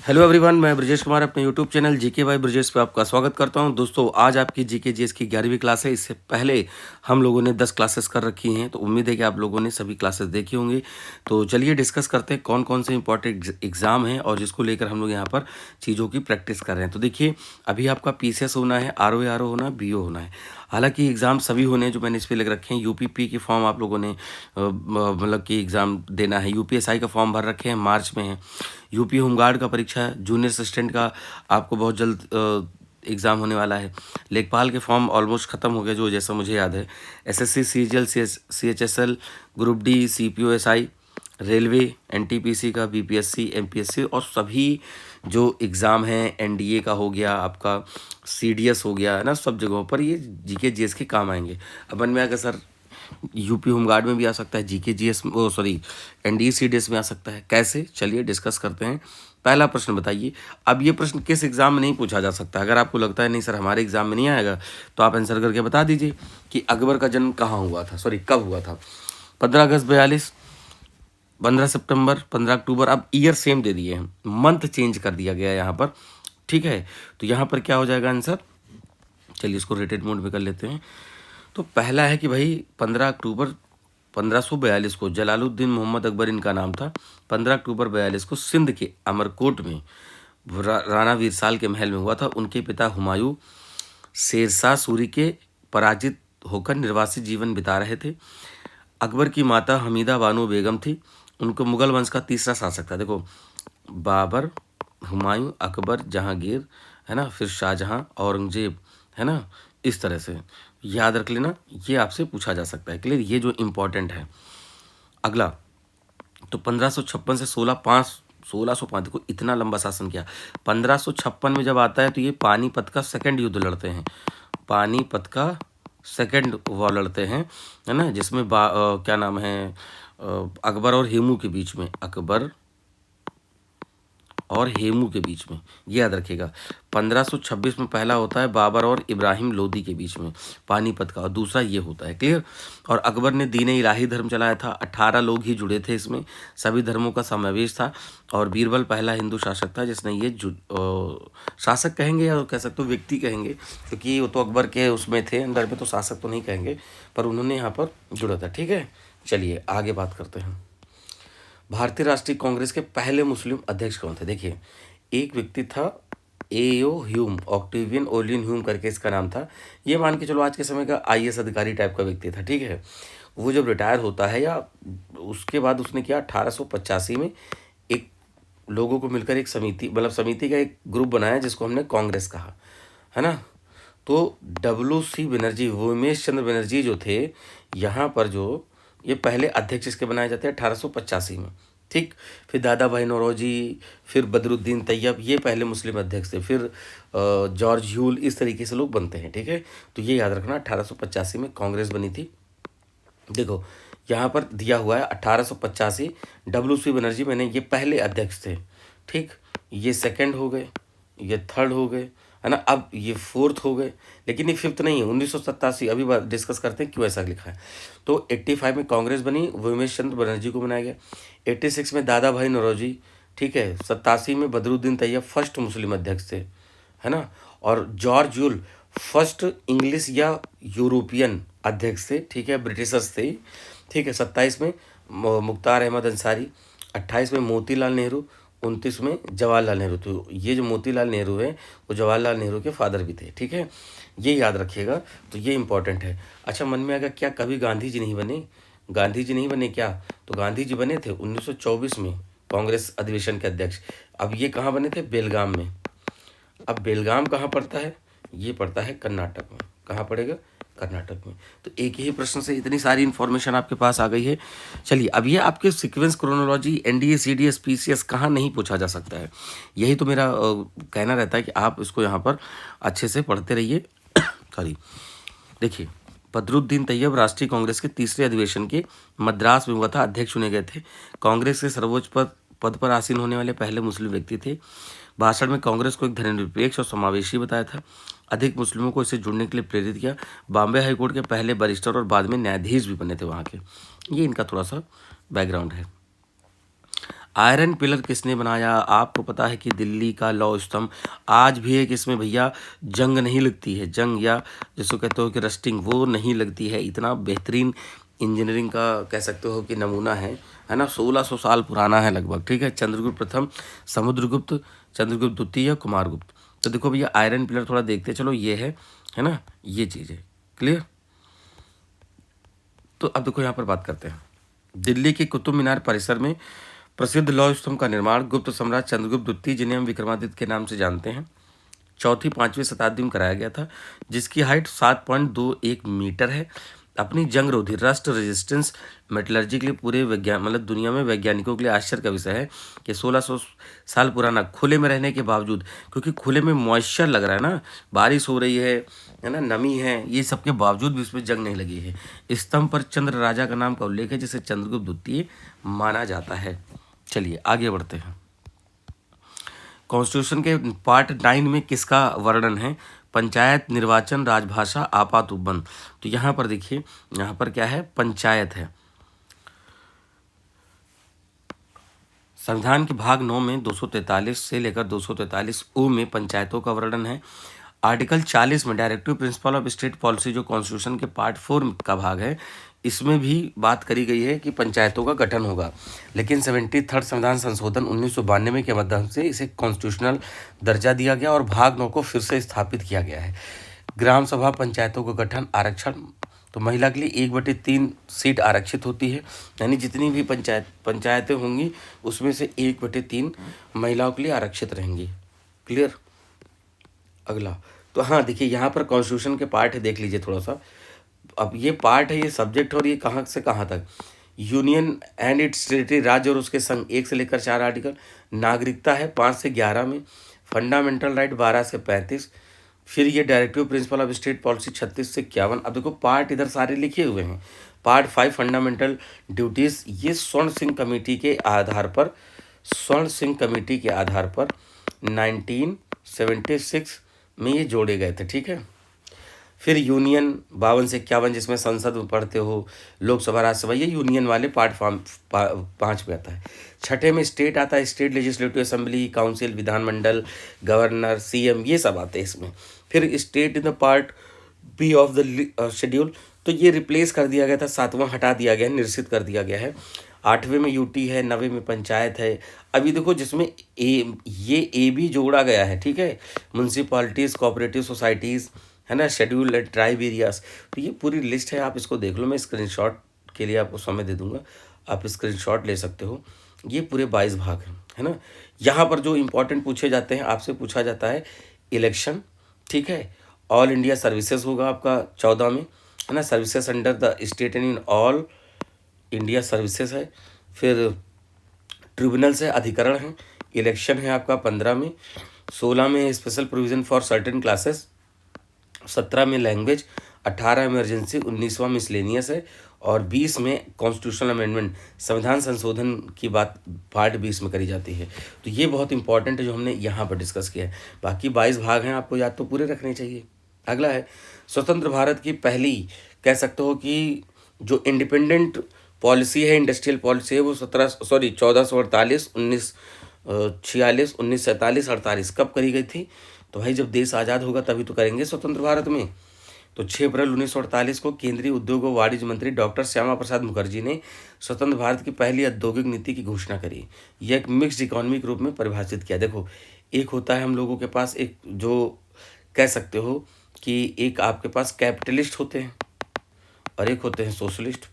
Hello everyone, मैं ब्रजेश कुमार अपने YouTube channel GK by Brajesh पे आपका स्वागत करता हूं। दोस्तों, आज आपकी जीके जीएस की 11वीं क्लास है। इससे पहले हम लोगों ने 10 क्लासेस कर रखी हैं, तो उम्मीद है कि आप लोगों ने सभी क्लासेस देखी होंगी। तो चलिए डिस्कस करते हैं कौन कौन से इंपॉर्टेंट एग्जाम हैं और जिसको लेकर हम लोग यहाँ पर चीज़ों की प्रैक्टिस कर रहे हैं। तो देखिए, अभी आपका पीसीएस होना है, आरओ होना है, बीओ होना है। हालांकि एग्ज़ाम सभी होने हैं जो मैंने इस पर लिख रखे हैं। यूपीपी के फॉर्म आप लोगों ने मतलब कि एग्ज़ाम देना है। यूपीएसआई का फॉर्म भर रखे हैं, मार्च में है। यूपी होमगार्ड का परीक्षा है, जूनियर असिस्टेंट का आपको बहुत जल्द एग्ज़ाम होने वाला है। लेखपाल के फॉर्म ऑलमोस्ट ख़त्म हो गए जो जैसा मुझे याद है। SSC CGL CHSL group D CPO SI railway NTPC का बीपीएससी एमपीएससी और सभी जो एग्ज़ाम हैं एनडीए का हो गया, आपका सीडीएस हो गया है ना, सब जगहों पर ये जीके जीएस के काम आएंगे। अब मन में आएगा सर यूपी होमगार्ड में भी आ सकता है, जीके जीएस ओ सॉरी एनडीए सीडीएस में आ सकता है, कैसे? चलिए डिस्कस करते हैं। पहला प्रश्न बताइए। अब ये प्रश्न किस एग्जाम में नहीं पूछा जा सकता। अगर आपको लगता है नहीं सर हमारे एग्जाम में नहीं आएगा, तो आप आंसर करके बता दीजिए कि अकबर का जन्म कहाँ हुआ था, सॉरी कब हुआ था। 15 अगस्त 42, 15 सितंबर, 15 अक्टूबर। अब ईयर सेम दे दिए हैं, मंथ चेंज कर दिया गया है यहाँ पर, ठीक है। तो यहाँ पर क्या हो जाएगा आंसर? चलिए इसको रेटेड मोड में कर लेते हैं। तो पहला है कि भाई 15 अक्टूबर 1542 को जलालुद्दीन मोहम्मद अकबर इनका नाम था। 15 अक्टूबर 42 को सिंध के अमरकोट में राणा वीरसाल के महल में हुआ था। उनके पिता हुमायूं शेरशाह सूरी के पराजित होकर निर्वासित जीवन बिता रहे थे। अकबर की माता हमीदा बानो बेगम थी। उनको मुगल वंश का तीसरा शासक था। देखो, बाबर, हुमायूं, अकबर, जहांगीर, है ना, फिर शाहजहां, औरंगजेब, है ना, इस तरह से याद रख लेना। ये आपसे पूछा जा सकता है, क्लियर? ये जो इम्पोर्टेंट है। अगला, तो 1556 से 1605, देखो इतना लंबा शासन किया। 1556 में जब आता है तो ये पानीपत का सेकंड युद्ध लड़ते हैं। पानीपत का सेकंड वॉर लड़ते हैं, है ना, जिसमें क्या नाम है, अकबर और हेमू के बीच में, अकबर और हेमू के बीच में, ये याद रखिएगा। 1526 में पहला होता है बाबर और इब्राहिम लोदी के बीच में पानीपत का, और दूसरा ये होता है, क्लियर। और अकबर ने दीन इलाही धर्म चलाया था। 18 लोग ही जुड़े थे इसमें, सभी धर्मों का समावेश था। और बीरबल पहला हिंदू शासक था जिसने ये शासक कहेंगे या कह सकते हो व्यक्ति कहेंगे, क्योंकि वो तो अकबर के उसमें थे अंदर में, तो शासक तो नहीं कहेंगे, पर उन्होंने यहाँ पर जुड़ा था, ठीक है। चलिए आगे बात करते हैं। भारतीय राष्ट्रीय कांग्रेस के पहले मुस्लिम अध्यक्ष कौन थे? देखिए, एक व्यक्ति था एओ ह्यूम, ऑक्टेवियन ओलियन ह्यूम करके इसका नाम था। ये मान के चलो आज के समय का आईएएस अधिकारी टाइप का व्यक्ति था, ठीक है। वो जब रिटायर होता है या उसके बाद उसने किया 1885 में एक लोगों को मिलकर एक समिति, मतलब समिति का एक ग्रुप बनाया जिसको हमने कांग्रेस कहा, है ना। तो WC बनर्जी, उमेश चंद्र बनर्जी जो थे यहाँ पर, जो ये पहले अध्यक्ष इसके बनाए जाते हैं 1885 में, ठीक। फिर दादा भाई नौरोजी, फिर बदरुद्दीन तैयब, ये पहले मुस्लिम अध्यक्ष थे। फिर जॉर्ज ह्यूल, इस तरीके से लोग बनते हैं, ठीक है। तो ये याद रखना, 1885 में कांग्रेस बनी थी। देखो यहाँ पर दिया हुआ है 1885, WC बनर्जी मैंने, ये पहले अध्यक्ष थे, ठीक। ये सेकंड हो गए, ये थर्ड हो गए, है ना। अब ये फोर्थ हो गए, लेकिन ये फिफ्थ नहीं है। 1987, अभी बात डिस्कस करते हैं क्यों ऐसा लिखा है। तो 85 में कांग्रेस बनी, उमेश चंद्र बनर्जी को बनाया गया। 86 में दादा भाई नौरोजी, ठीक है। 87 में बदरुद्दीन तैयब फर्स्ट मुस्लिम अध्यक्ष थे, है ना। और जॉर्ज यूल फर्स्ट इंग्लिश या यूरोपियन अध्यक्ष थे, ठीक है, ब्रिटिशर्स थे, ठीक है। 27 में मुख्तार अहमद अंसारी, 28 में मोतीलाल नेहरू, 29 में जवाहरलाल नेहरू। तो ये जो मोतीलाल नेहरू है वो जवाहरलाल नेहरू के फादर भी थे, ठीक है, ये याद रखिएगा। तो ये इंपॉर्टेंट है। अच्छा, मन में आएगा क्या कभी गांधी जी नहीं बने? गांधी जी नहीं बने क्या? तो गांधी जी बने थे 1924 में कांग्रेस अधिवेशन के अध्यक्ष। अब ये कहाँ बने थे? बेलगाम में। अब बेलगाम कहाँ पड़ता है? ये पड़ता है कर्नाटक में। कहाँ पड़ेगा? कर्नाटक में। तो एक ही प्रश्न से इतनी सारी इन्फॉर्मेशन आपके पास आ गई है। चलिए, अब ये आपके sequence chronology NDA CDS PCS कहाँ नहीं पूछा जा सकता है, यही तो मेरा कहना रहता है कि आप इसको यहाँ पर अच्छे से पढ़ते रहिए। सॉरी, देखिए, बदरुद्दीन तैयब राष्ट्रीय कांग्रेस के तीसरे अधिवेशन के मद्रास में हुआ था, अध्यक्ष चुने गए थे। कांग्रेस के सर्वोच्च पद पर आसीन होने वाले पहले मुस्लिम व्यक्ति थे। भाषण में कांग्रेस को एक धर्मनिरपेक्ष और समावेशी बताया था। अधिक मुस्लिमों को इससे जुड़ने के लिए प्रेरित किया। बॉम्बे हाईकोर्ट के पहले बैरिस्टर और बाद में न्यायाधीश भी बने थे वहाँ के। ये इनका थोड़ा सा बैकग्राउंड है। आयरन पिलर किसने बनाया? आपको पता है कि दिल्ली का लौह स्तंभ आज भी है, किसमें भैया जंग नहीं लगती है, जंग या जिसको कहते हो कि रस्टिंग, वो नहीं लगती है। इतना बेहतरीन इंजीनियरिंग का कह सकते हो कि नमूना है ना। 1600 साल पुराना है लगभग, ठीक है। चंद्रगुप्त प्रथम, समुद्रगुप्त, चंद्रगुप्त द्वितीय, कुमारगुप्त। तो देखो भैया आयरन पिलर थोड़ा देखते चलो, ये है ना, ये चीज़ है। क्लियर? तो अब देखो यहाँ पर बात करते हैं। दिल्ली के कुतुब मीनार परिसर में प्रसिद्ध लौह स्तंभ का निर्माण गुप्त सम्राट चंद्रगुप्त द्वितीय, जिन्हें हम विक्रमादित्य के नाम से जानते हैं, 4वीं-5वीं शताब्दी में कराया गया था, जिसकी हाइट 7.21 मीटर है। अपनी जंग रोधी रस्ट रेजिस्टेंस मेटलर्जी के लिए पूरे विज्ञान मतलब दुनिया में वैज्ञानिकों के लिए आश्चर्य का विषय है कि 1600 साल पुराना खुले में रहने के बावजूद, क्योंकि खुले में मॉइस्चर लग रहा है ना, बारिश हो रही है ना, नमी है, ये सब के बावजूद भी इसमें जंग नहीं लगी है। स्तंभ पर चंद्र राजा का नाम का उल्लेख है, जिसे चंद्रगुप्त द्वितीय माना जाता है। चलिए आगे बढ़ते हैं। कॉन्स्टिट्यूशन के पार्ट 9 में किसका वर्णन है? पंचायत, निर्वाचन, राजभाषा, आपात उपबंध। तो यहाँ पर देखिए, यहाँ पर क्या है? पंचायत है। संविधान के भाग 9 में 243 से लेकर 243 ओ में पंचायतों का वर्णन है। आर्टिकल 40 में directive principle of state policy, जो कॉन्स्टिट्यूशन के पार्ट 4 का भाग है, इसमें भी बात करी गई है कि पंचायतों का गठन होगा। लेकिन 73 संविधान संशोधन 1992 के माध्यम से इसे कॉन्स्टिट्यूशनल दर्जा दिया गया और भाग 9 को फिर से स्थापित किया गया है। ग्राम सभा पंचायतों का गठन, आरक्षण, तो महिला के लिए 1/3 सीट आरक्षित होती है, यानी जितनी भी पंचायतें होंगी उसमें से 1/3 महिलाओं के लिए आरक्षित रहेंगी। क्लियर? अगला, तो हाँ देखिए यहाँ पर कॉन्स्टिट्यूशन के पार्ट है, देख लीजिए थोड़ा सा। अब ये पार्ट है, ये सब्जेक्ट, और ये कहाँ से कहाँ तक। यूनियन एंड इट्स टेरिटरी, राज्य और उसके संघ, 1 से लेकर 4 आर्टिकल। नागरिकता है 5 से 11 में। फंडामेंटल राइट 12 से 35। फिर ये directive principle of state policy 36 से 51। अब देखो पार्ट इधर सारे लिखे हुए हैं। पार्ट 5 फंडामेंटल ड्यूटीज़, ये स्वर्ण सिंह कमेटी के आधार पर 1976 में ये जोड़े गए थे, ठीक है। फिर यूनियन 52 से 51, जिसमें संसद में पढ़ते हो, लोकसभा, राज्यसभा, ये यूनियन वाले पार्ट 5 में आता है। छठे में स्टेट आता है, स्टेट लेजिस्लेटिव असेंबली, काउंसिल, विधानमंडल, गवर्नर, सीएम, ये सब आते हैं इसमें। फिर state in the part B of the schedule, तो ये रिप्लेस कर दिया गया था, 7वां हटा दिया गया है, निरसित कर दिया गया है। 8वें में यूटी है, 9वें में पंचायत है। अभी देखो जिसमें ए भी जोड़ा गया है, ठीक है, म्यूनसिपालिटीज़, कोऑपरेटिव सोसाइटीज़, है ना, शेड्यूल ट्राइब एरियाज। तो ये पूरी लिस्ट है, आप इसको देख लो, मैं स्क्रीनशॉट के लिए आपको समय दे दूंगा, आप स्क्रीनशॉट ले सकते हो। ये पूरे 22 भाग हैं, है ना। यहाँ पर जो इम्पोर्टेंट पूछे जाते हैं, आपसे पूछा जाता है इलेक्शन, ठीक है। ऑल इंडिया सर्विसेज होगा आपका 14 में, है ना, services under the state and in all India services है। फिर ट्रिब्यूनल से अधिकरण है। इलेक्शन है आपका 15 में। 16 में special provision for certain classes. 17 में लैंग्वेज। 18 इमरजेंसी। 19वां मिसलेनियस है। और 20 में कॉन्स्टिट्यूशनल अमेंडमेंट, संविधान संशोधन की बात पार्ट 20 में करी जाती है। तो ये बहुत इंपॉर्टेंट है जो हमने यहाँ पर डिस्कस किया है। बाकी 22 भाग हैं, आपको याद तो पूरे रखने चाहिए। अगला है स्वतंत्र भारत की पहली, कह सकते हो कि जो इंडिपेंडेंट पॉलिसी है, इंडस्ट्रियल पॉलिसी है, वो 1448, 1946, 1947, 48 कब करी गई थी? तो भाई जब देश आज़ाद होगा तभी तो करेंगे स्वतंत्र भारत में। तो 6 अप्रैल 1948 को केंद्रीय उद्योग और वाणिज्य मंत्री डॉक्टर श्यामा प्रसाद मुखर्जी ने स्वतंत्र भारत की पहली औद्योगिक नीति की घोषणा करी। यह एक मिक्स्ड इकोनॉमी के रूप में परिभाषित किया। देखो, एक होता है हम लोगों के पास, एक जो कह सकते हो कि एक आपके पास कैपिटलिस्ट होते हैं और एक होते हैं सोशलिस्ट।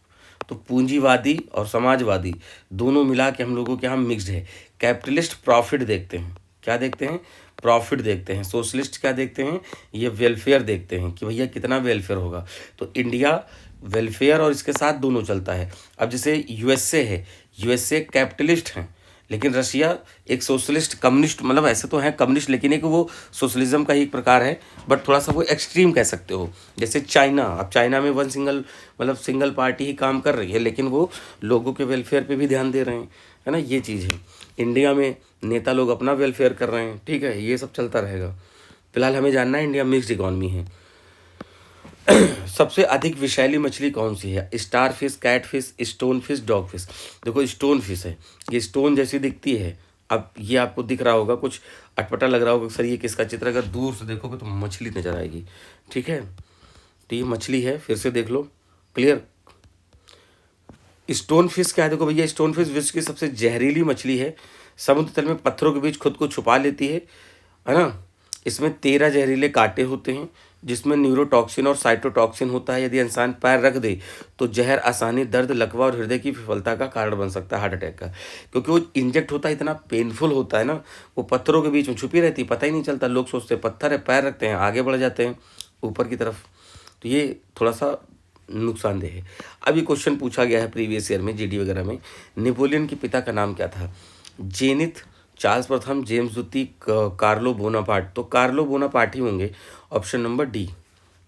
तो पूंजीवादी और समाजवादी दोनों मिला के हम लोगों के यहाँ मिक्स्ड है। कैपिटलिस्ट प्रॉफिट देखते हैं, क्या देखते हैं? प्रॉफिट देखते हैं। सोशलिस्ट क्या देखते हैं? ये वेलफेयर देखते हैं कि भैया कितना वेलफेयर होगा। तो इंडिया वेलफेयर और इसके साथ दोनों चलता है। अब जैसे यूएसए है, यूएसए कैपिटलिस्ट हैं, लेकिन रशिया एक सोशलिस्ट कम्युनिस्ट, मतलब ऐसे तो है कम्युनिस्ट, लेकिन एक वो सोशलिज्म का ही एक प्रकार है, बट थोड़ा सा वो एक्सट्रीम कह सकते हो। जैसे चाइना, अब चाइना में सिंगल पार्टी ही काम कर रही है, लेकिन वो लोगों के वेलफेयर पे भी ध्यान दे रहे हैं, है ना, ये चीज़ है। इंडिया में नेता लोग अपना वेलफेयर कर रहे हैं, ठीक है, ये सब चलता रहेगा। फिलहाल हमें जानना है इंडिया मिक्स्ड इकॉनमी है। सबसे अधिक विषैली मछली कौन सी है? Star fish, cat fish, stone fish, dog fish. देखो स्टोन फिश है, ये स्टोन जैसी दिखती है। अब ये आपको दिख रहा होगा, कुछ अटपटा लग रहा होगा सर ये किसका चित्र, अगर दूर से देखोगे तो मछली नजर आएगी। ठीक है, तो ये मछली है, फिर से देख लो। क्लियर। स्टोन फिश क्या है? देखो भैया, स्टोन फिश विश्व की सबसे जहरीली मछली है। समुद्र तल में पत्थरों के बीच खुद को छुपा लेती है ना। इसमें 13 जहरीले कांटे होते हैं, जिसमें न्यूरोटॉक्सिन और साइटोटॉक्सिन होता है। यदि इंसान पैर रख दे तो जहर आसानी दर्द, लकवा और हृदय की विफलता का कारण बन सकता है, हार्ट अटैक का। क्योंकि वो इंजेक्ट होता है, इतना पेनफुल होता है ना, वो पत्थरों के बीच में छुपी रहती है, पता ही नहीं चलता। लोग सोचते हैं पत्थर है, पैर रखते हैं, आगे बढ़ जाते हैं ऊपर की तरफ। तो ये थोड़ा सा नुकसानदेह है। अब ये क्वेश्चन पूछा गया है प्रीवियस ईयर में, जीडी वगैरह में। नेपोलियन के पिता का नाम क्या था? जेनिथ, चार्ल्स प्रथम, जेम्स द्वितीय, कार्लो बोनापार्ट। तो कार्लो बोनापार्ट ही होंगे, ऑप्शन नंबर डी।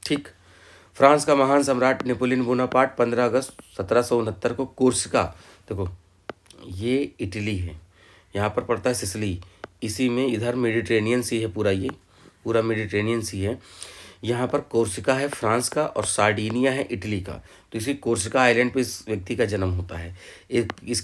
ठीक। फ्रांस का महान सम्राट नेपोलियन बोनापार्ट 15 अगस्त 1769 को कोर्सिका, देखो ये इटली है, यहाँ पर पड़ता है सिसिली, इसी में इधर मेडिटेरेनियन सी है पूरा, ये पूरा मेडिटेरेनियन सी है। यहाँ पर कोर्सिका है फ्रांस का और सार्डिनिया है इटली का। तो इसी कोर्सिका आइलैंड पे इस व्यक्ति का जन्म होता है।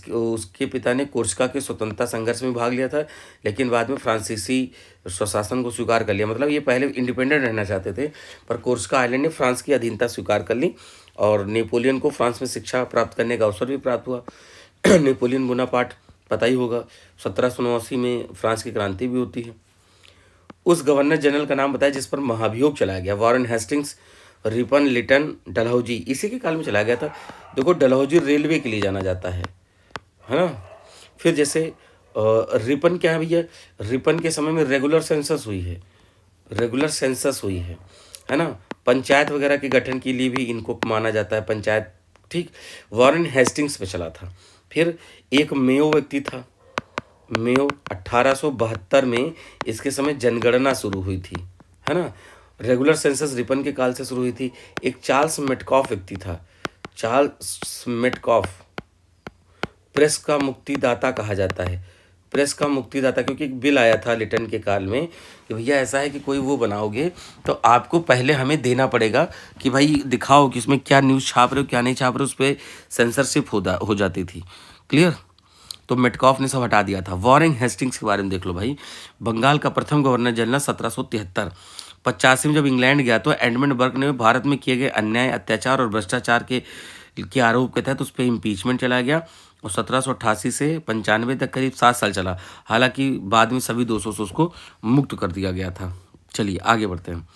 उसके पिता ने कोर्सिका के स्वतंत्रता संघर्ष में भाग लिया था, लेकिन बाद में फ्रांसीसी स्वशासन को स्वीकार कर लिया। मतलब ये पहले इंडिपेंडेंट रहना चाहते थे, पर कोर्सिका आइलैंड ने फ्रांस की अधीनता स्वीकार कर ली और नेपोलियन को फ्रांस में शिक्षा प्राप्त करने का अवसर भी प्राप्त हुआ। नेपोलियन बोनापार्ट पता ही होगा, 1789 में फ्रांस की क्रांति भी होती है। उस गवर्नर जनरल का नाम बताया जिस पर महाभियोग चलाया गया? Warren Hastings, Ripon, Lytton, Dalhousie. इसी के काल में चलाया गया था। देखो डलहौजी रेलवे के लिए जाना जाता है ना। फिर जैसे रिपन क्या है भैया? रिपन के समय में रेगुलर सेंसस हुई है, रेगुलर सेंसस हुई है ना। पंचायत वगैरह के गठन के लिए भी इनको माना जाता है, पंचायत। ठीक। वॉरेन हेस्टिंग्स पे चला था। फिर एक मेयो व्यक्ति था, मेयो 1872 में, इसके समय जनगणना शुरू हुई थी, है ना। रेगुलर सेंसस रिपन के काल से शुरू हुई थी। एक चार्ल्स मेटकॉफ व्यक्ति था, चार्ल्स मेटकॉफ, प्रेस का मुक्तिदाता कहा जाता है, प्रेस का मुक्तिदाता, क्योंकि एक बिल आया था लिटन के काल में कि भैया ऐसा है कि कोई वो बनाओगे तो आपको पहले हमें देना पड़ेगा कि भाई दिखाओ कि इसमें क्या न्यूज़ छाप रहे हो क्या नहीं छाप रहे हो, उस पर सेंसरशिप हो जाती थी। क्लियर। तो मेटकॉफ ने सब हटा दिया था। वॉरेन हेस्टिंग्स के बारे में देख लो भाई, बंगाल का प्रथम गवर्नर जनरल 1773। 85 में जब इंग्लैंड गया तो एडमंड बर्क ने भारत में किए गए अन्याय, अत्याचार और भ्रष्टाचार के आरोप के तहत उस पर इम्पीचमेंट चला गया और 1788 से 95 तक करीब 7 साल चला। हालांकि बाद में सभी दोषों से उसको मुक्त कर दिया गया था। चलिए आगे बढ़ते हैं।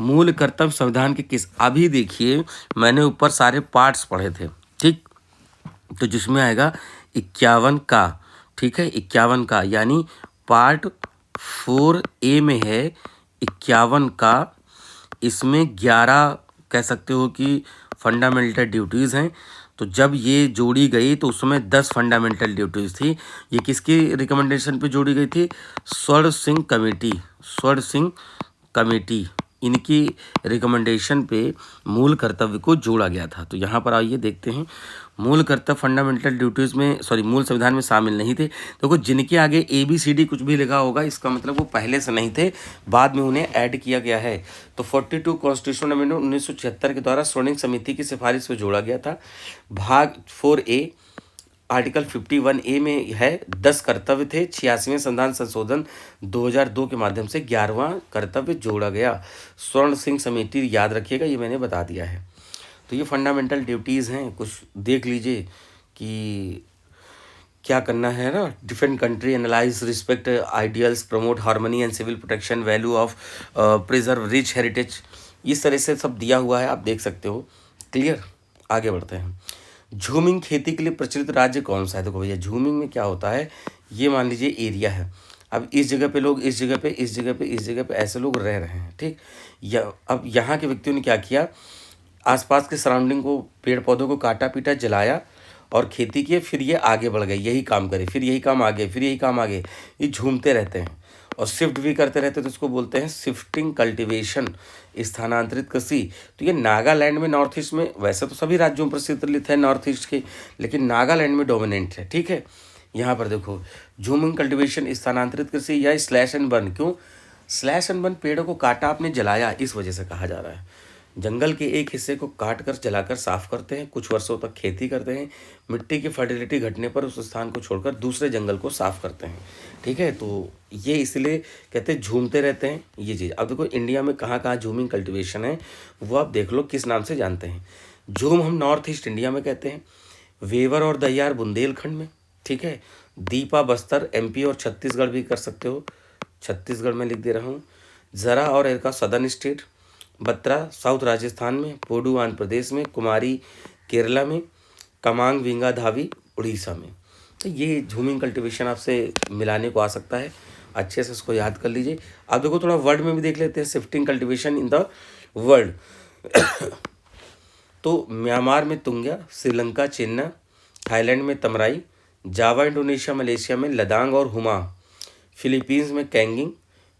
मूल कर्तव्य संविधान के किस, अभी देखिए मैंने ऊपर सारे पार्ट्स पढ़े थे, ठीक। तो जिसमें आएगा 51 का, ठीक है, 51 का, यानी पार्ट 4A में है 51 का। इसमें 11 कह सकते हो कि फंडामेंटल ड्यूटीज़ हैं। तो जब ये जोड़ी गई तो उसमें 10 फंडामेंटल ड्यूटीज़ थी। ये किसकी रिकमेंडेशन पे जोड़ी गई थी? स्वर्ण सिंह कमेटी, स्वर्ण सिंह कमेटी, इनकी रिकमेंडेशन पे मूल कर्तव्य को जोड़ा गया था। तो यहाँ पर आइए देखते हैं। मूल कर्तव्य फंडामेंटल ड्यूटीज़ में, सॉरी, मूल संविधान में शामिल नहीं थे। देखो जिनके आगे ABCD कुछ भी लिखा होगा इसका मतलब वो पहले से नहीं थे, बाद में उन्हें ऐड किया गया है। तो 42 कॉन्स्टिट्यूशन अमेंडमेंट 1976 के द्वारा स्वर्णिम समिति की सिफारिश पे जोड़ा गया था। भाग 4A आर्टिकल 51A में है 10 कर्तव्य थे। 86वें संविधान संशोधन 2002 के माध्यम से 11वां कर्तव्य जोड़ा गया। स्वर्ण सिंह समिति याद रखिएगा, ये मैंने बता दिया है। तो ये फंडामेंटल ड्यूटीज़ हैं, कुछ देख लीजिए कि क्या करना है ना। Defend country, analyse, respect ideals, promote harmony and civil protection, value of preserve rich heritage, इस तरह से सब दिया हुआ है, आप देख सकते हो। क्लियर। आगे बढ़ते हैं। झूमिंग खेती के लिए प्रचलित राज्य कौन सा है? देखो भैया झूमिंग में क्या होता है, ये मान लीजिए एरिया है। अब इस जगह पे लोग, इस जगह पे, इस जगह पे, इस जगह पे ऐसे लोग रह रहे हैं, ठीक। अब यहाँ के व्यक्तियों ने क्या किया, आसपास के सराउंडिंग को, पेड़ पौधों को काटा पीटा, जलाया और खेती किए, फिर ये आगे बढ़ गए, यही काम करे, फिर यही काम आगे, फिर यही काम आगे, ये झूमते रहते हैं और शिफ्ट भी करते रहते हैं। तो इसको बोलते हैं शिफ्टिंग कल्टीवेशन, स्थानांतरित कृषि। तो ये नागालैंड में, नॉर्थ ईस्ट में, वैसे तो सभी राज्यों में प्रचलित है नॉर्थ ईस्ट के, लेकिन नागालैंड में डोमिनेंट है, ठीक है। यहाँ पर देखो झूमिंग कल्टीवेशन, स्थानांतरित कृषि या स्लैश एंड बर्न। क्यों स्लैश एंड बर्न? पेड़ों को काटा, आपने जलाया, इस वजह से कहा जा रहा है। जंगल के एक हिस्से को काट कर जलाकर साफ करते हैं, कुछ वर्षों तक खेती करते हैं, मिट्टी की फर्टिलिटी घटने पर उस स्थान को छोड़कर दूसरे जंगल को साफ करते हैं। ठीक है, तो ये इसलिए कहते हैं झूमते रहते हैं ये चीज़। अब देखो इंडिया में कहाँ कहाँ झूमिंग कल्टिवेशन है वो आप देख लो किस नाम से जानते हैं। झूम हम नॉर्थ ईस्ट इंडिया में कहते हैं, वेवर और दयार बुंदेलखंड में, ठीक है, दीपा बस्तर एमपी और छत्तीसगढ़ भी कर सकते हो, छत्तीसगढ़ में लिख दे रहा हूँ, ज़रा और एरका सदर्न स्टेट, बत्रा साउथ राजस्थान में, पोडू आंध्र प्रदेश में, कुमारी केरला में, कमांग विंगा धावी उड़ीसा में। तो ये झूमिंग कल्टिवेशन आपसे मिलाने को आ सकता है, अच्छे से इसको याद कर लीजिए। अब देखो थोड़ा वर्ड में भी देख लेते हैं, shifting cultivation in the world. तो म्यांमार में तुंग्या, श्रीलंका चिन्ना, थाईलैंड में तमराई, जावा इंडोनेशिया मलेशिया में लदांग और हुमा, फिलीपींस में कैंगिंग,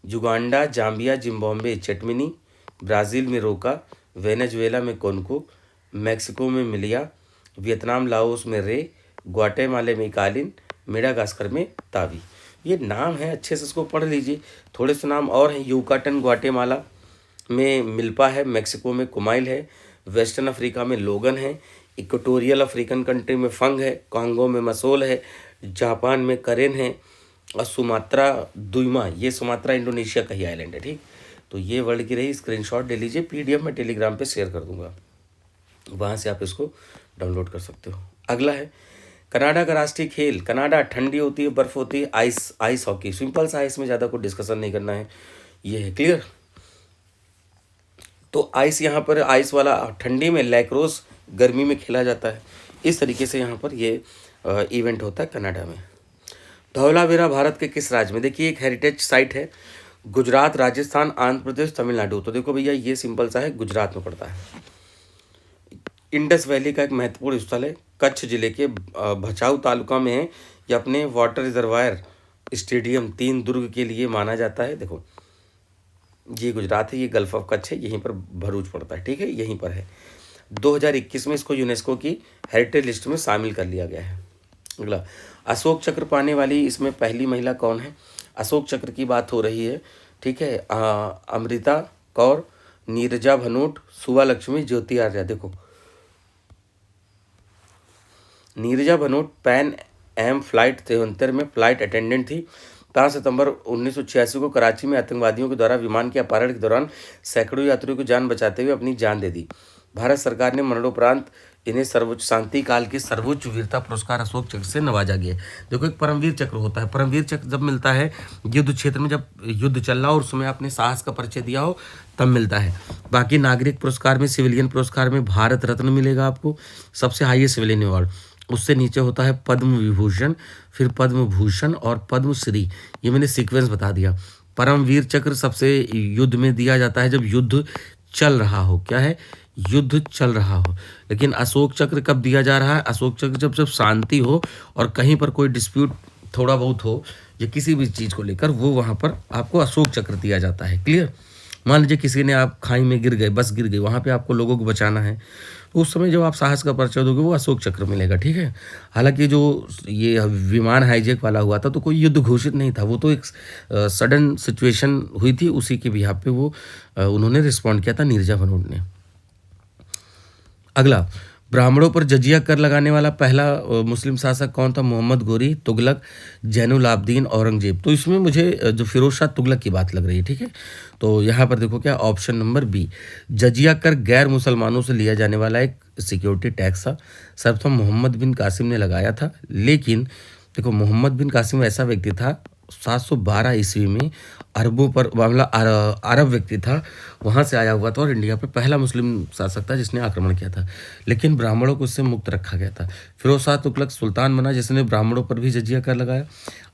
युगांडा जाम्बिया जिम्बाब्वे चटमिनी, ब्राज़ील में रोका, वेनेजुएला में कोनको, मैक्सिको में मिलिया, वियतनाम लाओस में रे, ग्वाटेमाला में कालिन, मेडागास्कर में तावी। ये नाम है, अच्छे से इसको पढ़ लीजिए। थोड़े से नाम और हैं, यूकाटन ग्वाटेमाला में मिल्पा है, मैक्सिको में कुमाइल है, वेस्टर्न अफ्रीका में लोगन है, इक्वेटोरियल अफ्रीकन कंट्री में फंग है, कांगो में मसोल है, जापान में करेन है, और सुमात्रा दुईमा, ये सुमात्रा इंडोनेशिया का ही आइलैंड है। ठीक, तो ये वर्ड की रही, स्क्रीनशॉट ले लीजिए, पीडीएफ में टेलीग्राम पे शेयर कर दूंगा, वहाँ से आप इसको डाउनलोड कर सकते हो। अगला है कनाडा का राष्ट्रीय खेल। कनाडा ठंडी होती है, बर्फ होती है, आइस हॉकी, सिंपल सा, इसमें ज़्यादा कोई डिस्कशन नहीं करना है, ये है क्लियर। तो आइस यहाँ पर आइस वाला ठंडी में, लैक्रोस गर्मी में खेला जाता है। इस तरीके से यहाँ पर ये इवेंट होता है कनाडा में। धौलावीरा भारत के किस राज्य में? देखिए एक हेरिटेज साइट है, गुजरात, राजस्थान, आंध्र प्रदेश, तमिलनाडु। तो देखो भैया ये सिंपल सा है, गुजरात में पड़ता है। इंडस वैली का एक महत्वपूर्ण स्थल है, कच्छ जिले के भचाऊ तालुका में है। ये अपने वाटर रिजर्वायर स्टेडियम 3 दुर्ग के लिए माना जाता है। देखो ये गुजरात है, ये गल्फ ऑफ कच्छ है, यहीं पर भरूच पड़ता है, ठीक है, यहीं पर है। 2021 में इसको यूनेस्को की हेरिटेज लिस्ट में शामिल कर लिया गया है। अगला, अशोक चक्र पाने वाली इसमें पहली महिला कौन है? अशोक चक्र की बात हो रही है, ठीक है। अमृता कौर, नीरजा भनोट, सुवा लक्ष्मी, ज्योति आर्या। देखो Neerja Bhanot Pan Am flight 73 में फ्लाइट अटेंडेंट थी। 5 सितंबर 1986 को कराची में आतंकवादियों के द्वारा विमान के अपहरण के दौरान सैकड़ों यात्रियों की जान बचाते हुए अपनी जान दे दी। भारत सरकार ने मरणोपरांत इन्हें सर्वोच्च शांति काल के सर्वोच्च वीरता पुरस्कार अशोक चक्र से नवाजा गया। देखो एक परमवीर चक्र होता है, परमवीर चक्र जब मिलता है युद्ध क्षेत्र में, जब युद्ध चल रहा हो और उसमें आपने साहस का परिचय दिया हो तब मिलता है। बाकी नागरिक पुरस्कार में, सिविलियन पुरस्कार में भारत रत्न मिलेगा आपको, सबसे हाईएस्ट सिविलियन अवार्ड। उससे नीचे होता है पद्म विभूषण, फिर पद्म भूषण और पद्म श्री। ये मैंने सीक्वेंस बता दिया। परमवीर चक्र सबसे युद्ध में दिया जाता है जब युद्ध चल रहा हो। क्या है? युद्ध चल रहा हो। लेकिन अशोक चक्र कब दिया जा रहा है? अशोक चक्र जब जब शांति हो और कहीं पर कोई डिस्प्यूट थोड़ा बहुत हो या किसी भी चीज़ को लेकर, वो वहाँ पर आपको अशोक चक्र दिया जाता है। क्लियर? मान लीजिए किसी ने, आप खाई में गिर गए, बस गिर गई, वहाँ पे आपको लोगों को बचाना है, तो उस समय जब आप साहस का परिचय दोगे वो अशोक चक्र मिलेगा, ठीक है। हालांकि जो ये विमान हाईजैक वाला हुआ था तो कोई युद्ध घोषित नहीं था, वो तो एक सडन सिचुएशन हुई थी, उसी के बिहाफ पे वो उन्होंने रिस्पॉन्ड किया था, नीरजा भनोट ने। अगला, ब्राह्मणों पर जजिया कर लगाने वाला पहला मुस्लिम शासक कौन था? मोहम्मद गोरी, तुगलक, जैनुल आबदीन, औरंगजेब। तो इसमें मुझे जो फिरोज शाह तुगलक की बात लग रही है, ठीक है। तो यहाँ पर देखो क्या, ऑप्शन नंबर बी, जजिया कर गैर मुसलमानों से लिया जाने वाला एक सिक्योरिटी टैक्स था। सर्वप्रथम मोहम्मद बिन कासिम ने लगाया था, लेकिन देखो मोहम्मद बिन कासिम ऐसा व्यक्ति था 712 ईस्वी में अरबों पर, मामला अरब व्यक्ति था, वहाँ से आया हुआ था और इंडिया पे पहला मुस्लिम शासक था जिसने आक्रमण किया था, लेकिन ब्राह्मणों को उससे मुक्त रखा गया था। फिरोज शाह तुगलक सुल्तान बना जिसने ब्राह्मणों पर भी जजिया कर लगाया।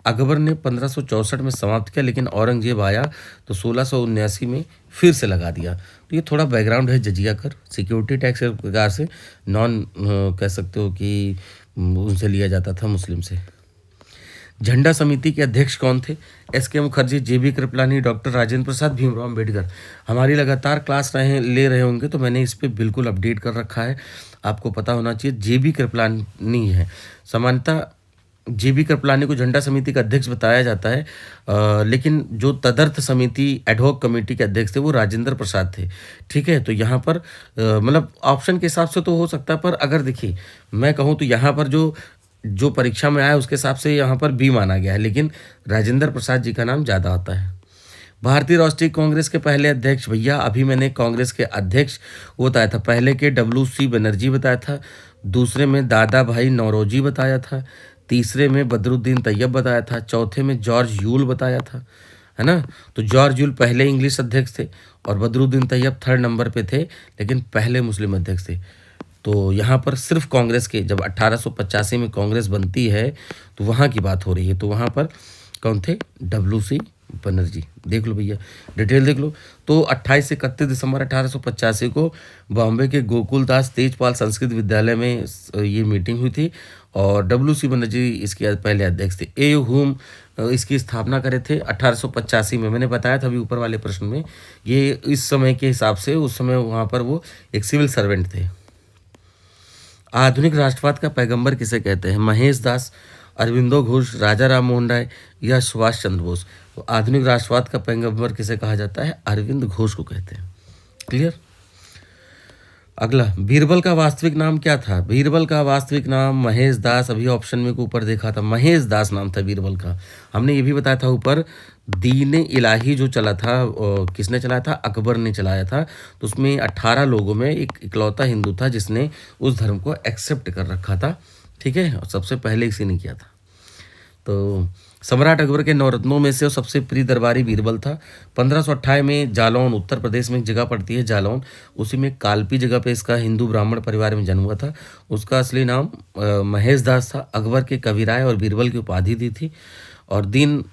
अकबर ने 1564 में समाप्त किया, लेकिन औरंगजेब आया तो 1679 में फिर से लगा दिया। तो ये थोड़ा बैकग्राउंड है जजिया कर, सिक्योरिटी टैक्स एक प्रकार से नॉन कह सकते हो कि उनसे लिया जाता था, मुस्लिम से। झंडा समिति के अध्यक्ष कौन थे? S K. Mukherjee, J B. Kripalani, doctor Rajendra Prasad, Bhimrao Ambedkar. हमारी लगातार क्लास ले रहे होंगे तो मैंने इस पर बिल्कुल अपडेट कर रखा है, आपको पता होना चाहिए। जे.बी. कृपलानी है। समानता जीबी कृपलानी को झंडा समिति का अध्यक्ष बताया जाता है, लेकिन जो तदर्थ समिति एडहॉक कमेटी के अध्यक्ष थे वो राजेंद्र प्रसाद थे। ठीक है, तो यहाँ पर मतलब ऑप्शन के हिसाब से तो हो सकता है, पर अगर देखिए मैं कहूँ तो यहाँ पर जो जो परीक्षा में आया उसके हिसाब से यहाँ पर बी माना गया है, लेकिन राजेंद्र प्रसाद जी का नाम ज़्यादा आता है। भारतीय राष्ट्रीय कांग्रेस के पहले अध्यक्ष, भैया अभी मैंने कांग्रेस के अध्यक्ष वो बताया था, पहले के WC बनर्जी बताया था, दूसरे में दादा भाई नौरोजी बताया था, तीसरे में बदरुद्दीन तैयब बताया था, चौथे में जॉर्ज यूल बताया था, है ना। तो जॉर्ज यूल पहले इंग्लिश अध्यक्ष थे और बदरुद्दीन तैयब थर्ड नंबर पे थे, लेकिन पहले मुस्लिम अध्यक्ष थे। तो यहाँ पर सिर्फ कांग्रेस के, जब 1885 में कांग्रेस बनती है तो वहाँ की बात हो रही है, तो वहाँ पर कौन थे? WC बनर्जी। देख लो भैया, डिटेल देख लो। तो 28 से 31 दिसंबर 1885 को बॉम्बे के गोकुलदास तेजपाल संस्कृत विद्यालय में ये मीटिंग हुई थी और WC बनर्जी इसके पहले अध्यक्ष थे। ए हुम इसकी स्थापना करे थे 1885 में। मैंने बताया था अभी ऊपर वाले प्रश्न में, ये इस समय के हिसाब से उस समय वहाँ पर वो एक सिविल सर्वेंट थे। आधुनिक राष्ट्रवाद का पैगंबर किसे कहते हैं? महेश दास, अरविंदो घोष, राजा राम मोहन राय या सुभाष चंद्र बोस? तो आधुनिक राष्ट्रवाद का पैगंबर किसे कहा जाता है? अरविंद घोष को कहते हैं। क्लियर। अगला, बीरबल का वास्तविक नाम क्या था? बीरबल का वास्तविक नाम महेश दास, अभी ऑप्शन में को ऊपर देखा था, महेश दास नाम था बीरबल का। हमने ये भी बताया था ऊपर, दीन इलाही जो चला था किसने चलाया था? अकबर ने चलाया था। तो उसमें 18 लोगों में एक इकलौता हिंदू था जिसने उस धर्म को एक्सेप्ट कर रखा था। ठीक है, और सबसे पहले इसी ने किया था। तो सम्राट अकबर के नवरत्नों में से वो सबसे प्रिय दरबारी बीरबल था। 1528 में जालौन, उत्तर प्रदेश में एक जगह पड़ती है जालौन, उसी में कालपी जगह पे इसका हिंदू ब्राह्मण परिवार में जन्म हुआ था। उसका असली नाम महेश दास था। अकबर के कविराय और बीरबल की उपाधि दी थी। और दीन,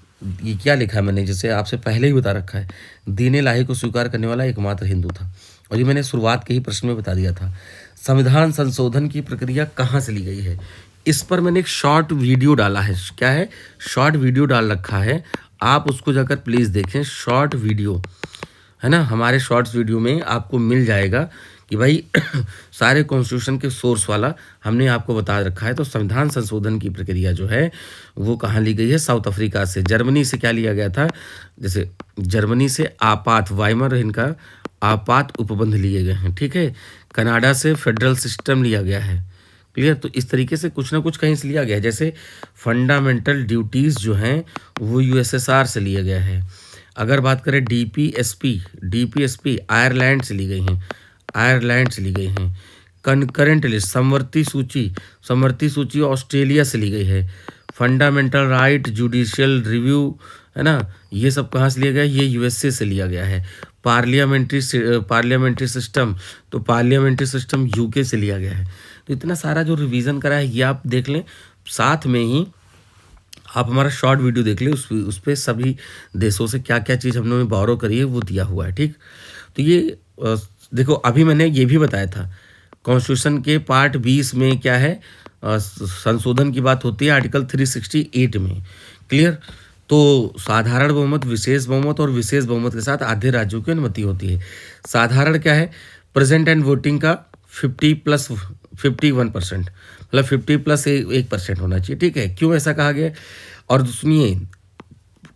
ये क्या लिखा है मैंने, जैसे आपसे पहले ही बता रखा है, दीन इलाही को स्वीकार करने वाला एकमात्र हिंदू था। और ये मैंने शुरुआत के ही प्रश्न में बता दिया था। संविधान संशोधन की प्रक्रिया कहाँ से ली गई है? इस पर मैंने एक शॉर्ट वीडियो डाला है। क्या है? शॉर्ट वीडियो डाल रखा है, आप उसको जाकर प्लीज़ देखें। शॉर्ट वीडियो है ना, हमारे शॉर्ट्स वीडियो में आपको मिल जाएगा कि भाई सारे कॉन्स्टिट्यूशन के सोर्स वाला हमने आपको बता रखा है। तो संविधान संशोधन की प्रक्रिया जो है वो कहाँ ली गई है? साउथ अफ्रीका से। जर्मनी से क्या लिया गया था? जैसे जर्मनी से आपात, वाइमर इनका आपात उपबंध लिए गए हैं। ठीक है, कनाडा से फेडरल सिस्टम लिया गया है। क्लियर। तो इस तरीके से कुछ ना कुछ कहीं से लिया गया है। जैसे फंडामेंटल ड्यूटीज़ जो हैं वो USSR से लिया गया है। अगर बात करें DPSP आयरलैंड से ली गई हैं, आयरलैंड से ली गई हैं। कनकरेंट लिस्ट, समवर्ती सूची ऑस्ट्रेलिया से ली गई है। फंडामेंटल राइट, जुडिशियल रिव्यू, है ना, ये सब कहाँ से लिया गया है? ये USA से लिया गया है। पार्लियामेंट्री सिस्टम, तो पार्लियामेंट्री सिस्टम UK से लिया गया है। तो इतना सारा जो रिवीजन करा है ये आप देख लें, साथ में ही आप हमारा शॉर्ट वीडियो देख लें, उस पर सभी देशों से क्या क्या चीज़ हमने बोरो करी है वो दिया हुआ है। ठीक, तो ये देखो, अभी मैंने ये भी बताया था कॉन्स्टिट्यूशन के पार्ट 20 में क्या है, संशोधन की बात होती है आर्टिकल 368 में। क्लियर। तो साधारण बहुमत, विशेष बहुमत और विशेष बहुमत के साथ आधे राज्यों की अनुमति होती है। साधारण क्या है? प्रेजेंट एंड वोटिंग का 50 + 51%, मतलब 50 + 1% होना चाहिए। ठीक है, क्यों ऐसा कहा गया? और सुनिए,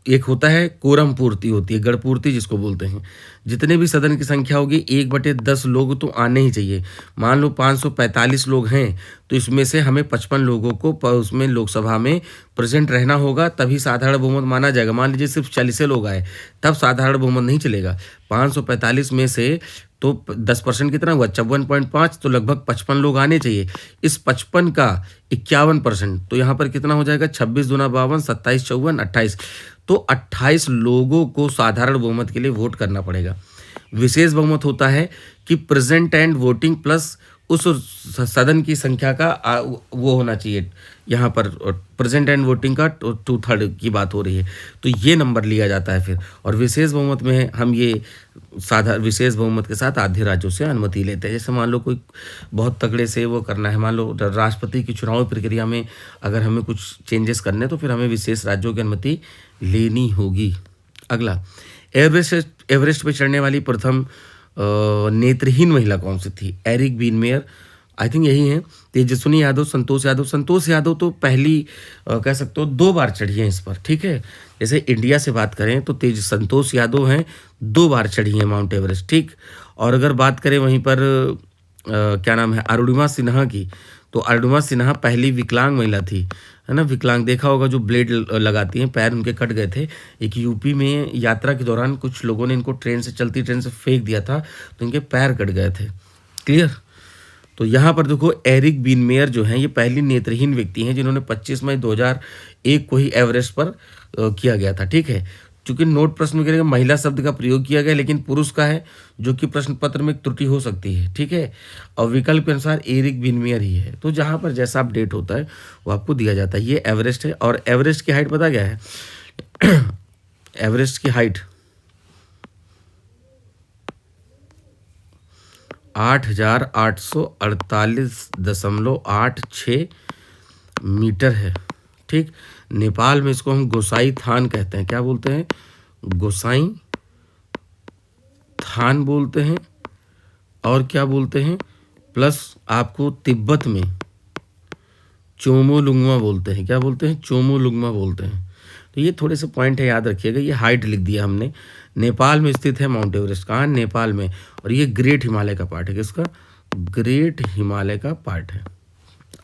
एक होता है कोरम पूर्ति, होती है गणपूर्ति जिसको बोलते हैं। जितने भी सदन की संख्या होगी 1/10 लोग तो आने ही चाहिए। मान लो 545 लोग हैं तो इसमें से हमें 55 लोगों को उसमें लोकसभा में प्रेजेंट रहना होगा, तभी साधारण बहुमत माना जाएगा। मान लीजिए सिर्फ 40 लोग आए तब साधारण बहुमत नहीं चलेगा। 545 में से तो 10% कितना हुआ? 54.5, तो लगभग 55 लोग आने चाहिए। इस 55 का 51%, तो यहाँ पर कितना हो जाएगा? 26 दूना 52, 27 54 28, तो 28 लोगों को साधारण बहुमत के लिए वोट करना पड़ेगा। विशेष बहुमत होता है कि प्रेजेंट एंड वोटिंग प्लस उस सदन की संख्या का वो होना चाहिए। यहाँ पर प्रेजेंट एंड वोटिंग का 2/3 की बात हो रही है, तो ये नंबर लिया जाता है फिर। और विशेष बहुमत में हम ये विशेष बहुमत के साथ आधे राज्यों से अनुमति लेते हैं। जैसे मान लो कोई बहुत तगड़े से वो करना है, मान लो राष्ट्रपति की चुनाव प्रक्रिया में अगर हमें कुछ चेंजेस करने तो फिर हमें विशेष राज्यों की अनुमति लेनी होगी। अगला, एवरेस्ट पे चढ़ने वाली प्रथम नेत्रहीन महिला कौन सी थी? एरिक बीनमेयर, आई थिंक यही है। तेजस्विनी यादव, संतोष यादव। संतोष यादव तो पहली कह सकते हो 2 बार चढ़ी हैं इस पर, ठीक है। जैसे इंडिया से बात करें तो संतोष यादव हैं, 2 बार चढ़ी हैं माउंट एवरेस्ट, ठीक। और अगर बात करें वहीं पर क्या नाम है, अरुणिमा सिन्हा की, तो अरुणिमा सिन्हा पहली विकलांग महिला थी, है ना। विकलांग देखा होगा, जो ब्लेड लगाती हैं, पैर उनके कट गए थे। एक यूपी में यात्रा के दौरान कुछ लोगों ने इनको चलती ट्रेन से फेंक दिया था, तो इनके पैर कट गए थे, क्लियर। तो यहाँ पर देखो, एरिक बीनमेयर जो हैं, ये पहली नेत्रहीन व्यक्ति हैं जिन्होंने 25 मई 2001 को ही एवरेस्ट पर किया गया था, ठीक है। चूंकि नोट प्रश्न में महिला शब्द का प्रयोग किया गया, लेकिन पुरुष का है, जो कि प्रश्न पत्र में एक त्रुटि हो सकती है, ठीक है। और विकल्प के अनुसार एरिक बीनमेयर ही है। तो जहाँ पर जैसा अपडेट होता है वो आपको दिया जाता है। ये एवरेस्ट है, और एवरेस्ट की हाइट पता क्या है? एवरेस्ट की हाइट 8,848.86 मीटर है, ठीक। नेपाल में इसको हम गोसाई थान कहते हैं। क्या बोलते हैं? गोसाई थान बोलते हैं। और क्या बोलते हैं? प्लस आपको तिब्बत में चोमोलुंगमा बोलते हैं। क्या बोलते हैं? चोमोलुंगमा बोलते हैं। तो ये थोड़े से पॉइंट है, याद रखिएगा। ये हाइट लिख दिया हमने। नेपाल में स्थित है माउंट एवरेस्ट। कहाँ? नेपाल में। और ये ग्रेट हिमालय का पार्ट है। किसका? ग्रेट हिमालय का पार्ट है।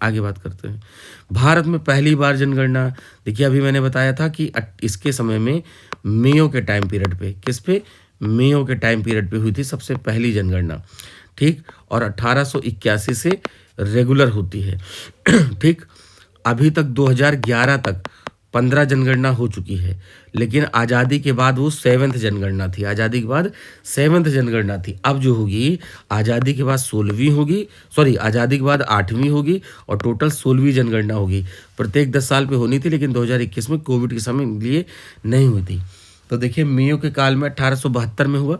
आगे बात करते हैं। भारत में पहली बार जनगणना, देखिए अभी मैंने बताया था कि इसके समय में मेयो के टाइम पीरियड पे, किस पे? मेयो के टाइम पीरियड पे हुई थी सबसे पहली जनगणना, ठीक। और 1881 से रेगुलर होती है, ठीक। अभी तक 2011 तक 15 जनगणना हो चुकी है, लेकिन आज़ादी के बाद वो 7th जनगणना थी। आज़ादी के बाद 7th जनगणना थी। अब जो होगी, आज़ादी के बाद 16वीं होगी, सॉरी, आज़ादी के बाद 8वीं होगी, और टोटल 16वीं जनगणना होगी। प्रत्येक 10 साल पे होनी थी, लेकिन 2021 में कोविड के समय लिए नहीं हुई थी। तो देखिए, मेयो के काल में 1872 में हुआ,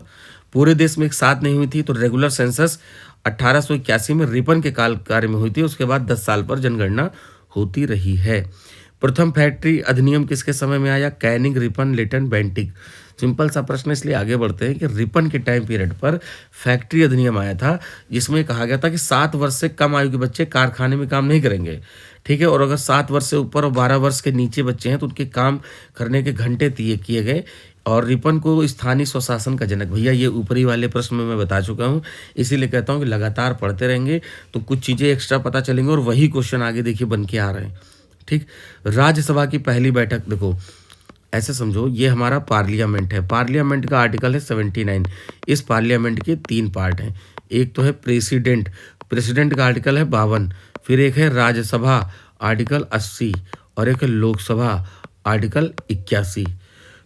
पूरे देश में एक साथ नहीं हुई थी। तो रेगुलर सेंसस 1881 में रिपन के कार्य में हुई थी। उसके बाद 10 साल पर जनगणना होती रही है। प्रथम फैक्ट्री अधिनियम किसके समय में आया? कैनिंग, रिपन, लेटन, बेंटिक। सिंपल सा प्रश्न, इसलिए आगे बढ़ते हैं कि रिपन के टाइम पीरियड पर फैक्ट्री अधिनियम आया था, जिसमें कहा गया था कि 7 वर्ष से कम आयु के बच्चे कारखाने में काम नहीं करेंगे, ठीक है। और अगर 7 वर्ष से ऊपर और 12 वर्ष के नीचे बच्चे हैं तो उनके काम करने के घंटे तय किए गए। और रिपन को स्थानीय स्वशासन का जनक, भैया ये ऊपरी वाले प्रश्न में मैं बता चुका हूँ, इसीलिए कहता हूँ कि लगातार पढ़ते रहेंगे तो कुछ चीज़ें एक्स्ट्रा पता चलेंगे, और वही क्वेश्चन आगे देखिए बन के आ रहे हैं, ठीक। राज्यसभा की पहली बैठक, देखो ऐसे समझो, ये हमारा पार्लियामेंट है। पार्लियामेंट का आर्टिकल है 79। इस पार्लियामेंट के 3 पार्ट हैं। एक तो है प्रेसिडेंट, प्रेसिडेंट का आर्टिकल है 52। फिर एक है राज्यसभा, आर्टिकल 80। और एक है लोकसभा, आर्टिकल 81।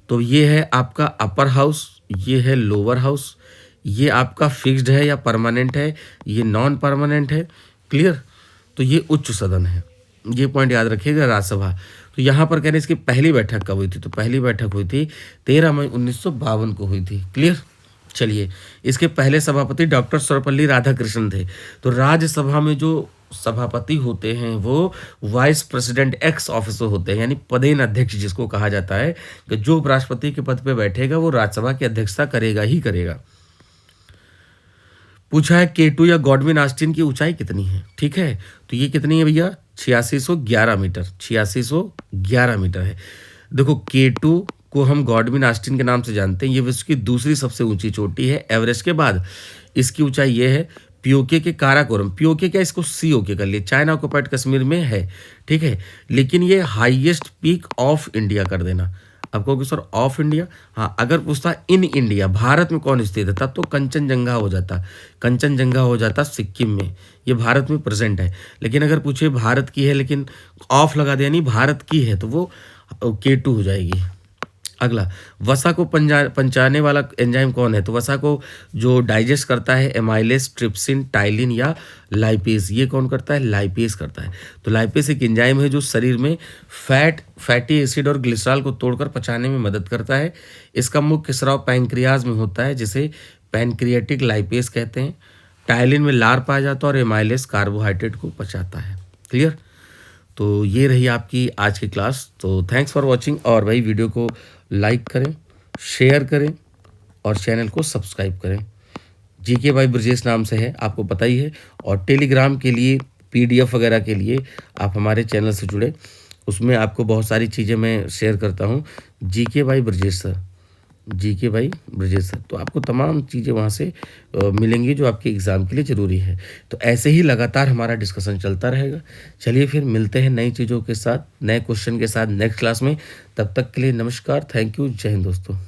तो ये है आपका अपर हाउस, ये है लोअर हाउस, ये आपका फिक्स्ड है या परमानेंट है, ये नॉन परमानेंट है, क्लियर। तो ये उच्च सदन है, ये पॉइंट याद रखिएगा। राज्यसभा, तो यहाँ पर कह रहे हैं इसकी पहली बैठक कब हुई थी? तो पहली बैठक हुई थी 13 मई 1952 को हुई थी, क्लियर। चलिए, इसके पहले सभापति डॉक्टर सर्वपल्ली राधाकृष्णन थे। तो राज्यसभा में जो सभापति होते हैं वो वाइस प्रेसिडेंट एक्स ऑफिसर होते हैं, यानी पदेन अध्यक्ष जिसको कहा जाता है, कि जो उपराष्ट्रपति के पद पे बैठेगा वो राज्यसभा की अध्यक्षता करेगा ही करेगा। पूछा है K2 या गॉडविन ऑस्टिन की ऊंचाई कितनी है, ठीक है। तो ये कितनी है भैया? 8611 मीटर, 8611 मीटर है। देखो, K2 को हम गॉडविन ऑस्टिन के नाम से जानते हैं। ये विश्व की दूसरी सबसे ऊंची चोटी है एवरेस्ट के बाद। इसकी ऊंचाई ये है। पीओके के काराकोरम, पीओके क्या, इसको सीओके कर लिए, चाइना ऑक्युपाइड कश्मीर में है, ठीक है। लेकिन ये हाईएस्ट पीक ऑफ इंडिया कर देना। अब कहोगे सर ऑफ इंडिया, हाँ, अगर पूछता इन इंडिया, भारत में कौन स्थित है, तब तो कंचनजंगा हो जाता। कंचनजंगा हो जाता सिक्किम में, ये भारत में प्रेजेंट है। लेकिन अगर पूछे भारत की है लेकिन ऑफ लगा दिया, नहीं भारत की है, तो वो K2 हो जाएगी। अगला, वसा को पचाने वाला एंजाइम कौन है? तो वसा को जो डाइजेस्ट करता है एमाइलेज, ट्रिप्सिन, टाइलिन या लाइपेज, ये कौन करता है? लाइपेज करता है। तो लाइपेज एक एंजाइम है जो शरीर में फैटी एसिड और ग्लिसरॉल को तोड़कर पचाने में मदद करता है। इसका मुख्य स्राव पैंक्रियाज में होता है, जिसे पैनक्रियाटिक लाइपेज कहते हैं। टाइलिन में लार पाया जाता है और एमाइलेज कार्बोहाइड्रेट को पचाता है, क्लियर। तो ये रही आपकी आज की क्लास। तो थैंक्स फॉर वॉचिंग, और भाई वीडियो को लाइक करें, शेयर करें और चैनल को सब्सक्राइब करें। जीके बाई ब्रजेश नाम से है, आपको पता ही है। और टेलीग्राम के लिए, पीडीएफ वगैरह के लिए आप हमारे चैनल से जुड़े, उसमें आपको बहुत सारी चीज़ें मैं शेयर करता हूँ। GK by Brajesh sir, GK by Brajesh sir, तो आपको तमाम चीज़ें वहाँ से मिलेंगी जो आपके एग्ज़ाम के लिए ज़रूरी है। तो ऐसे ही लगातार हमारा डिस्कशन चलता रहेगा। चलिए फिर मिलते हैं नई चीज़ों के साथ, नए क्वेश्चन के साथ नेक्स्ट क्लास में। तब तक के लिए नमस्कार, थैंक यू, जय हिंद दोस्तों।